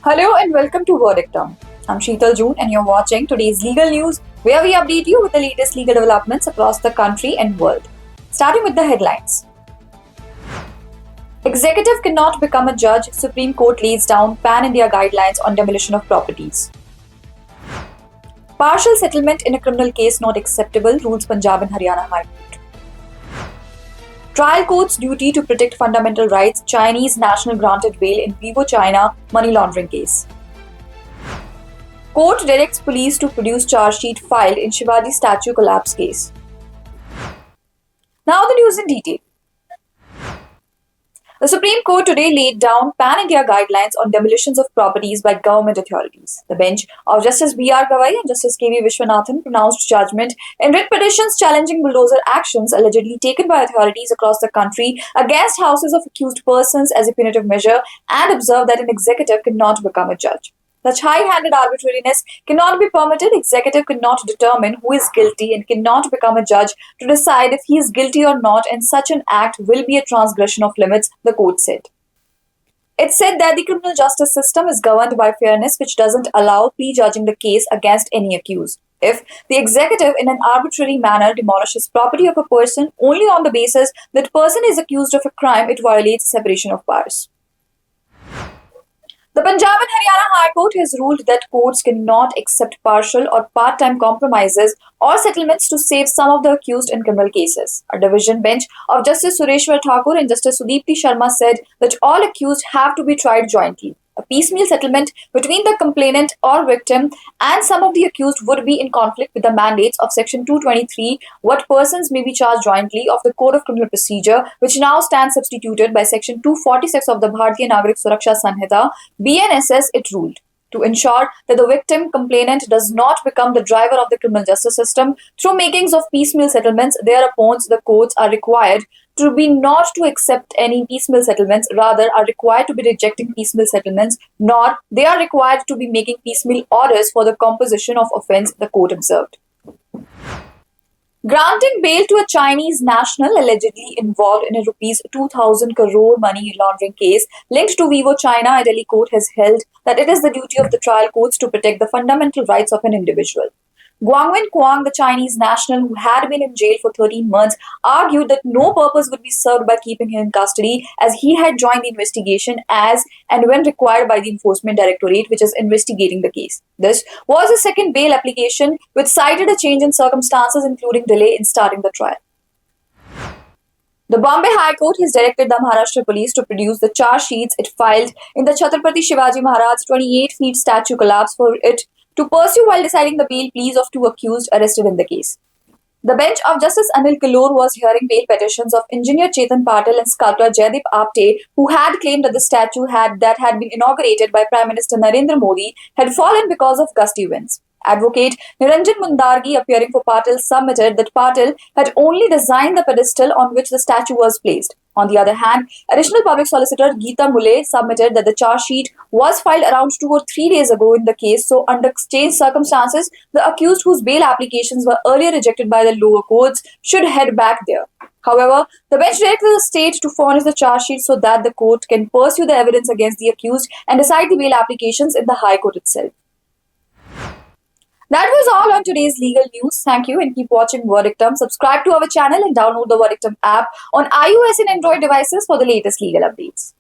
Hello and welcome to Verdictum. I'm Sheetal June and you're watching today's legal news where we update you with the latest legal developments across the country and world. Starting with the headlines. Executive cannot become a judge, Supreme Court lays down pan-India guidelines on demolition of properties. Partial settlement in a criminal case not acceptable, rules Punjab and Haryana High Court. Trial court's duty to protect fundamental rights, Chinese national granted bail in Vivo China money laundering case. Court directs police to produce charge sheet filed in Shivaji statue collapse case. Now the news in detail. The Supreme Court today laid down pan-India guidelines on demolitions of properties by government authorities. The bench of Justice B.R. Gavai and Justice K.V. Vishwanathan pronounced judgment in writ petitions challenging bulldozer actions allegedly taken by authorities across the country against houses of accused persons as a punitive measure and observed that an executive cannot become a judge. Such high-handed arbitrariness cannot be permitted. Executive cannot determine who is guilty and cannot become a judge to decide if he is guilty or not, and such an act will be a transgression of limits, the court said. It said that the criminal justice system is governed by fairness, which doesn't allow prejudging the case against any accused. If the executive in an arbitrary manner demolishes property of a person only on the basis that person is accused of a crime, it violates separation of powers. The Punjab and Haryana High Court has ruled that courts cannot accept partial or part-time compromises or settlements to save some of the accused in criminal cases. A division bench of Justice Sureshwar Thakur and Justice Sudipti Sharma said that all accused have to be tried jointly. A piecemeal settlement between the complainant or victim and some of the accused would be in conflict with the mandates of Section 223, what persons may be charged jointly, of the Code of Criminal Procedure, which now stands substituted by Section 246 of the Bharatiya Nagarik Suraksha Sanhita, BNSS, it ruled. To ensure that the victim complainant does not become the driver of the criminal justice system through makings of piecemeal settlements, thereupon the courts are required to be not to accept any piecemeal settlements, rather are required to be rejecting piecemeal settlements, nor they are required to be making piecemeal orders for the composition of offence, the court observed. Granting bail to a Chinese national allegedly involved in a rupees 2,000 crore money laundering case linked to Vivo China, a Delhi court has held that it is the duty of the trial courts to protect the fundamental rights of an individual. Guangwen Kuang, the Chinese national who had been in jail for 13 months, argued that no purpose would be served by keeping him in custody as he had joined the investigation as and when required by the Enforcement Directorate, which is investigating the case. This was a second bail application which cited a change in circumstances, including delay in starting the trial. The Bombay High Court has directed the Maharashtra Police to produce the charge sheets it filed in the Chhatrapati Shivaji Maharaj 28-feet statue collapse for it to pursue while deciding the bail pleas of two accused arrested in the case. The bench of Justice Anil Killor was hearing bail petitions of engineer Chetan Patil and sculptor Jaydeep Apte, who had claimed that the statue had been inaugurated by Prime Minister Narendra Modi had fallen because of gusty winds. Advocate Niranjan Mundargi, appearing for Patil, submitted that Patil had only designed the pedestal on which the statue was placed. On the other hand, additional public solicitor Geeta Mule submitted that the charge sheet was filed around 2 or 3 days ago in the case, so under changed circumstances, the accused whose bail applications were earlier rejected by the lower courts should head back there. However, the bench directed the state to furnish the charge sheet so that the court can pursue the evidence against the accused and decide the bail applications in the High Court itself. That was all on today's legal news. Thank you and keep watching Verdictum. Subscribe to our channel and download the Verdictum app on iOS and Android devices for the latest legal updates.